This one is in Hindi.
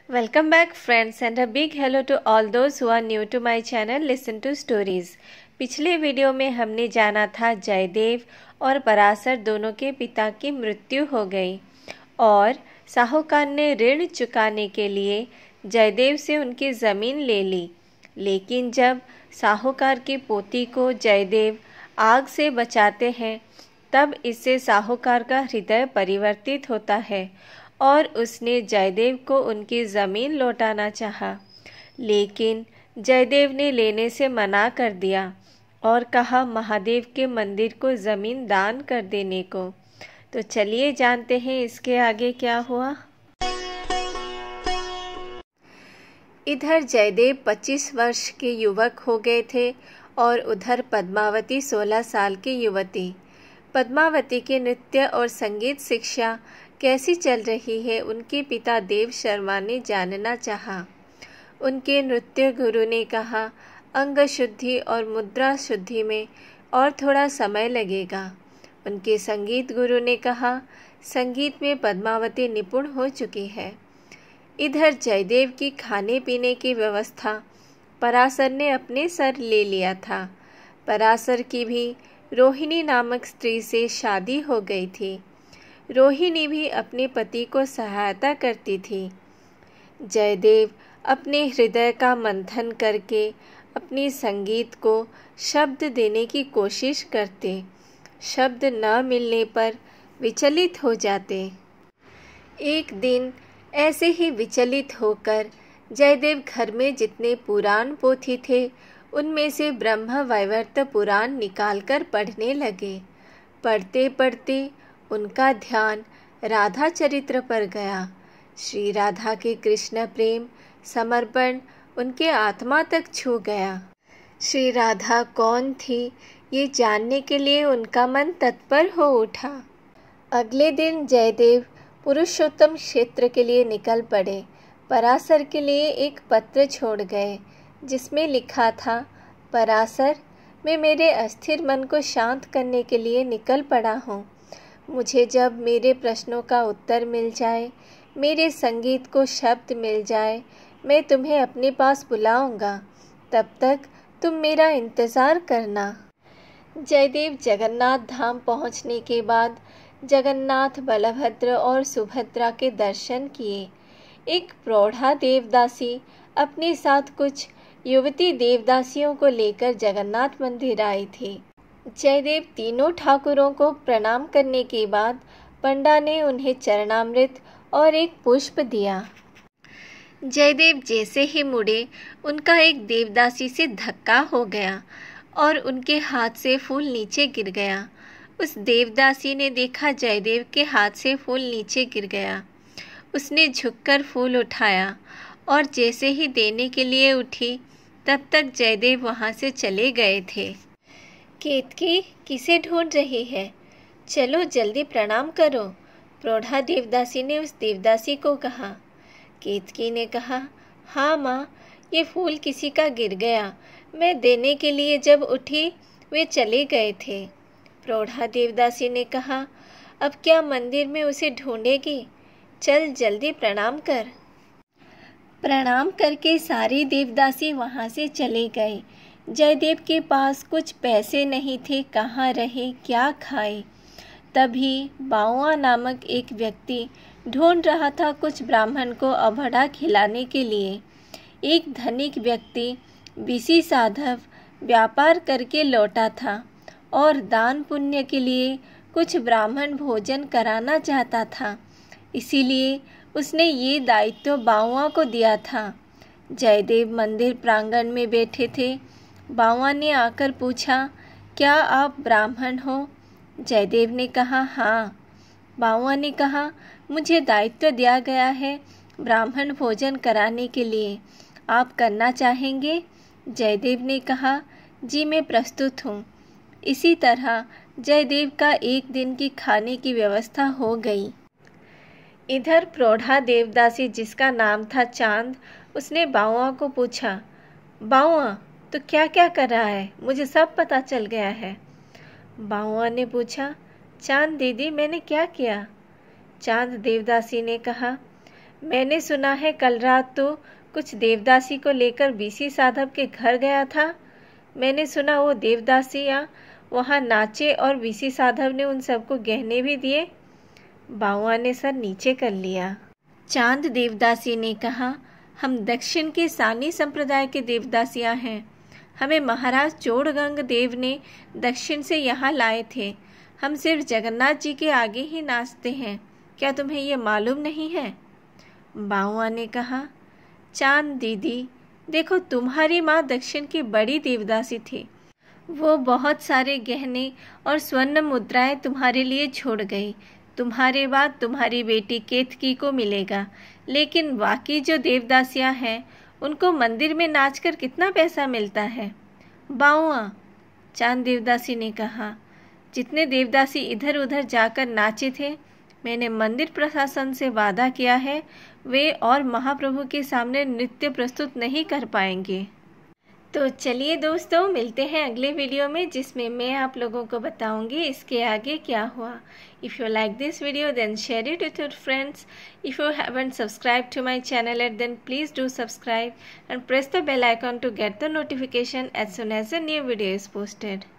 Welcome back friends and a big hello to all those who are new to my channel Listen to Stories। पिछले वीडियो में हमने जाना था जयदेव और पराशर दोनों के पिता की मृत्यु हो गई और साहूकार ने ऋण चुकाने के लिए जयदेव से उनकी ज़मीन ले ली। लेकिन जब साहूकार की पोती को जयदेव आग से बचाते हैं तब इससे साहूकार का हृदय परिवर्तित होता है और उसने जयदेव को उनकी ज़मीन लौटाना चाहा, लेकिन जयदेव ने लेने से मना कर दिया और कहा महादेव के मंदिर को ज़मीन दान कर देने को। तो चलिए जानते हैं इसके आगे क्या हुआ। इधर जयदेव 25 वर्ष के युवक हो गए थे और उधर पद्मावती 16 साल की युवती। पद्मावती के नृत्य और संगीत शिक्षा कैसी चल रही है उनके पिता देव शर्मा ने जानना चाहा। उनके नृत्य गुरु ने कहा अंग शुद्धि और मुद्रा शुद्धि में और थोड़ा समय लगेगा। उनके संगीत गुरु ने कहा संगीत में पद्मावती निपुण हो चुकी है। इधर जयदेव की खाने पीने की व्यवस्था पराशर ने अपने सर ले लिया था। पराशर की भी रोहिणी नामक स्त्री से शादी हो गई थी। रोहिणी भी अपने पति को सहायता करती थी। जयदेव अपने हृदय का मंथन करके अपनी संगीत को शब्द देने की कोशिश करते। शब्द न मिलने पर विचलित हो जाते। एक दिन ऐसे ही विचलित होकर जयदेव घर में जितने पुराण पोथी थे उनमें से ब्रह्म वैवर्त पुराण निकालकर पढ़ने लगे। पढ़ते पढ़ते उनका ध्यान राधा चरित्र पर गया। श्री राधा के कृष्ण प्रेम समर्पण उनके आत्मा तक छू गया। श्री राधा कौन थी ये जानने के लिए उनका मन तत्पर हो उठा। अगले दिन जयदेव पुरुषोत्तम क्षेत्र के लिए निकल पड़े। पराशर के लिए एक पत्र छोड़ गए जिसमें लिखा था पराशर, मैं मेरे अस्थिर मन को शांत करने के लिए निकल पड़ा हूँ। मुझे जब मेरे प्रश्नों का उत्तर मिल जाए, मेरे संगीत को शब्द मिल जाए, मैं तुम्हें अपने पास बुलाऊंगा। तब तक तुम मेरा इंतज़ार करना। जयदेव जगन्नाथ धाम पहुंचने के बाद जगन्नाथ, बलभद्र और सुभद्रा के दर्शन किए। एक प्रौढ़ा देवदासी अपने साथ कुछ युवती देवदासियों को लेकर जगन्नाथ मंदिर आई थी। जयदेव तीनों ठाकुरों को प्रणाम करने के बाद पंडा ने उन्हें चरणामृत और एक पुष्प दिया। जयदेव जैसे ही मुड़े उनका एक देवदासी से धक्का हो गया और उनके हाथ से फूल नीचे गिर गया। उस देवदासी ने देखा जयदेव के हाथ से फूल नीचे गिर गया। उसने झुककर फूल उठाया और जैसे ही देने के लिए उठी तब तक जयदेव वहाँ से चले गए थे। केतकी किसे ढूंढ रही है? चलो जल्दी प्रणाम करो, प्रौढ़ा देवदासी ने उस देवदासी को कहा। केतकी ने कहा हाँ माँ, ये फूल किसी का गिर गया। मैं देने के लिए जब उठी वे चले गए थे। प्रौढ़ा देवदासी ने कहा अब क्या मंदिर में उसे ढूंढेगी? चल जल्दी प्रणाम कर। प्रणाम करके सारी देवदासी वहाँ से चले गए। जयदेव के पास कुछ पैसे नहीं थे, कहाँ रहे क्या खाए। तभी बाउआ नामक एक व्यक्ति ढूंढ रहा था कुछ ब्राह्मण को अभड़ा खिलाने के लिए। एक धनिक व्यक्ति बिसी साधव व्यापार करके लौटा था और दान पुण्य के लिए कुछ ब्राह्मण भोजन कराना चाहता था, इसीलिए उसने ये दायित्व बाउआ को दिया था। जयदेव मंदिर प्रांगण में बैठे थे। बाउआ ने आकर पूछा क्या आप ब्राह्मण हो? जयदेव ने कहा हाँ। बाउआ ने कहा मुझे दायित्व दिया गया है ब्राह्मण भोजन कराने के लिए, आप करना चाहेंगे? जयदेव ने कहा जी मैं प्रस्तुत हूँ। इसी तरह जयदेव का एक दिन की खाने की व्यवस्था हो गई। इधर प्रौढ़ा देवदासी जिसका नाम था चांद, उसने बाउआ को पूछा बाउआ तो क्या क्या कर रहा है? मुझे सब पता चल गया है। बाउआ ने पूछा चांद दीदी मैंने क्या किया? चांद देवदासी ने कहा मैंने सुना है कल रात तो कुछ देवदासी को लेकर बीसी साधव के घर गया था। मैंने सुना वो देवदासियाँ वहाँ नाचे और बीसी साधव ने उन सबको गहने भी दिए। बाउआ ने सर नीचे कर लिया। चांद देवदासी ने कहा, हम दक्षिण के सानी संप्रदाय के देवदासियाँ हैं। हमें महाराज चोड़गंग देव ने दक्षिण से यहाँ लाए थे। हम सिर्फ जगन्नाथ जी के आगे ही नाचते हैं। क्या तुम्हें ये मालूम नहीं है? बाउआ ने कहा, चांद दीदी, देखो तुम्हारी माँ दक्षिण की बड़ी देवदासी थी। वो बहुत सारे गहने और स्वर्ण मुद्राएं तुम्हारे लिए छोड़ गई। तुम्हारे बाद तुम्हारी बेटी केतकी को मिलेगा, लेकिन बाकी जो देवदासियां हैं उनको मंदिर में नाचकर कितना पैसा मिलता है? बाउआ, चांद देवदासी ने कहा, जितने देवदासी इधर उधर जाकर नाचे थे, मैंने मंदिर प्रशासन से वादा किया है वे और महाप्रभु के सामने नृत्य प्रस्तुत नहीं कर पाएंगे। तो चलिए दोस्तों, मिलते हैं अगले वीडियो में, जिसमें मैं आप लोगों को बताऊंगी इसके आगे क्या हुआ। If you like this video then share it with your friends. If you haven't subscribed to my channel yet, then please do subscribe and press the bell icon to get the notification as soon as a new video is posted.